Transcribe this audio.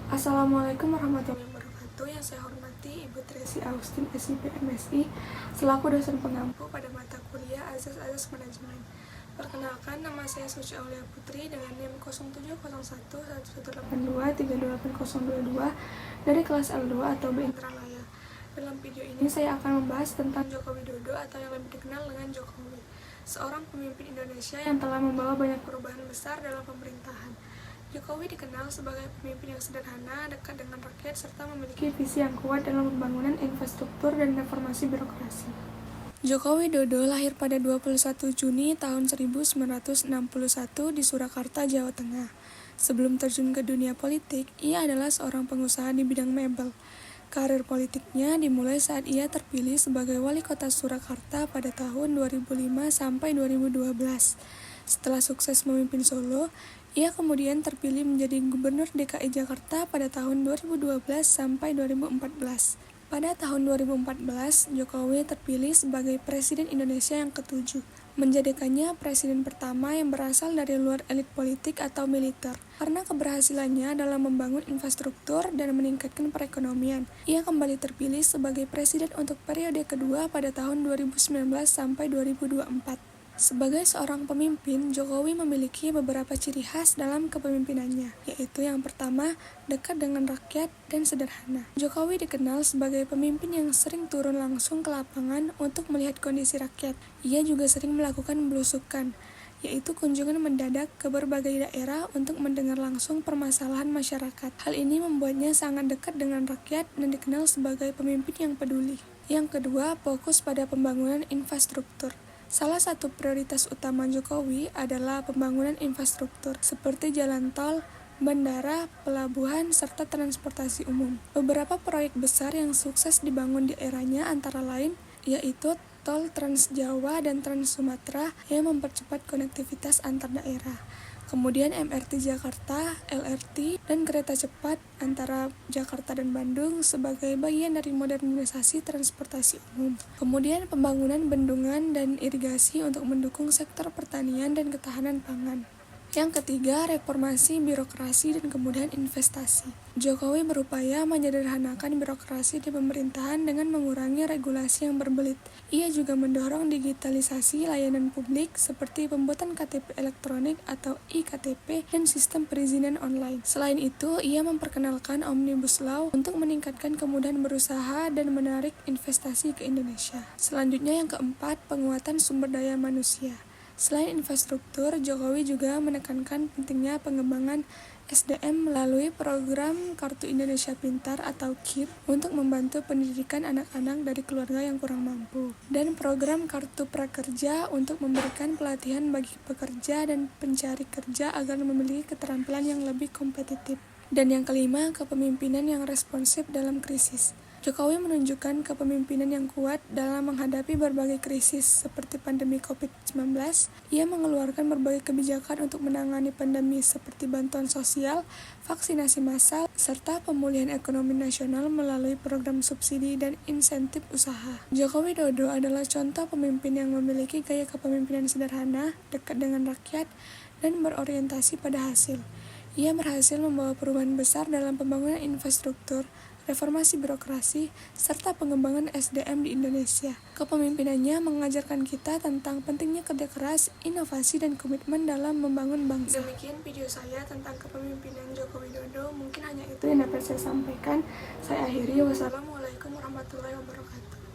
Assalamualaikum warahmatullahi wabarakatuh. Yang saya hormati Ibu Tracy Austin, SIP MSI, selaku dosen pengampu pada mata kuliah Azas Manajemen. Perkenalkan, nama saya Suci Aulia Putri dengan NIM 070111823822 dari kelas L2 atau B Intralaya. Dalam video ini saya akan membahas tentang Joko Widodo atau yang lebih dikenal dengan Jokowi, seorang pemimpin Indonesia yang telah membawa banyak perubahan besar dalam pemerintahan. Jokowi dikenal sebagai pemimpin yang sederhana, dekat dengan rakyat, serta memiliki visi yang kuat dalam pembangunan infrastruktur dan reformasi birokrasi. Joko Widodo lahir pada 21 Juni tahun 1961 di Surakarta, Jawa Tengah. Sebelum terjun ke dunia politik, ia adalah seorang pengusaha di bidang mebel. Karir politiknya dimulai saat ia terpilih sebagai wali kota Surakarta pada tahun 2005 sampai 2012. Setelah sukses memimpin Solo, ia kemudian terpilih menjadi Gubernur DKI Jakarta pada tahun 2012 sampai 2014. Pada tahun 2014, Jokowi terpilih sebagai Presiden Indonesia yang ke-7, menjadikannya presiden pertama yang berasal dari luar elit politik atau militer. Karena keberhasilannya dalam membangun infrastruktur dan meningkatkan perekonomian, ia kembali terpilih sebagai presiden untuk periode kedua pada tahun 2019 sampai 2024. Sebagai seorang pemimpin, Jokowi memiliki beberapa ciri khas dalam kepemimpinannya, yaitu yang pertama, dekat dengan rakyat dan sederhana. Jokowi dikenal sebagai pemimpin yang sering turun langsung ke lapangan untuk melihat kondisi rakyat. Ia juga sering melakukan belusukan, yaitu kunjungan mendadak ke berbagai daerah untuk mendengar langsung permasalahan masyarakat. Hal ini membuatnya sangat dekat dengan rakyat dan dikenal sebagai pemimpin yang peduli. Yang kedua, fokus pada pembangunan infrastruktur. Salah satu prioritas utama Jokowi adalah pembangunan infrastruktur seperti jalan tol, bandara, pelabuhan, serta transportasi umum. Beberapa proyek besar yang sukses dibangun di eranya antara lain yaitu tol Trans Jawa dan Trans Sumatera yang mempercepat konektivitas antar daerah. Kemudian MRT Jakarta, LRT, dan kereta cepat antara Jakarta dan Bandung sebagai bagian dari modernisasi transportasi umum. Kemudian pembangunan bendungan dan irigasi untuk mendukung sektor pertanian dan ketahanan pangan. Yang ketiga, reformasi birokrasi dan kemudahan investasi. Jokowi berupaya menyederhanakan birokrasi di pemerintahan dengan mengurangi regulasi yang berbelit. Ia juga mendorong digitalisasi layanan publik seperti pembuatan KTP elektronik atau iKTP dan sistem perizinan online. Selain itu, ia memperkenalkan Omnibus Law untuk meningkatkan kemudahan berusaha dan menarik investasi ke Indonesia. Selanjutnya yang keempat, penguatan sumber daya manusia. Selain infrastruktur, Jokowi juga menekankan pentingnya pengembangan SDM melalui program Kartu Indonesia Pintar atau KIP untuk membantu pendidikan anak-anak dari keluarga yang kurang mampu, dan program Kartu Prakerja untuk memberikan pelatihan bagi pekerja dan pencari kerja agar memiliki keterampilan yang lebih kompetitif. Dan yang kelima, kepemimpinan yang responsif dalam krisis. Jokowi menunjukkan kepemimpinan yang kuat dalam menghadapi berbagai krisis seperti pandemi COVID-19. Ia mengeluarkan berbagai kebijakan untuk menangani pandemi seperti bantuan sosial, vaksinasi massal, serta pemulihan ekonomi nasional melalui program subsidi dan insentif usaha. Joko Widodo adalah contoh pemimpin yang memiliki gaya kepemimpinan sederhana, dekat dengan rakyat, dan berorientasi pada hasil. Ia berhasil membawa perubahan besar dalam pembangunan infrastruktur, reformasi birokrasi, serta pengembangan SDM di Indonesia. Kepemimpinannya mengajarkan kita tentang pentingnya kerja keras, inovasi, dan komitmen dalam membangun bangsa. Demikian video saya tentang kepemimpinan Joko Widodo. Mungkin hanya itu yang dapat saya sampaikan. Saya akhiri. Wassalamualaikum warahmatullahi wabarakatuh.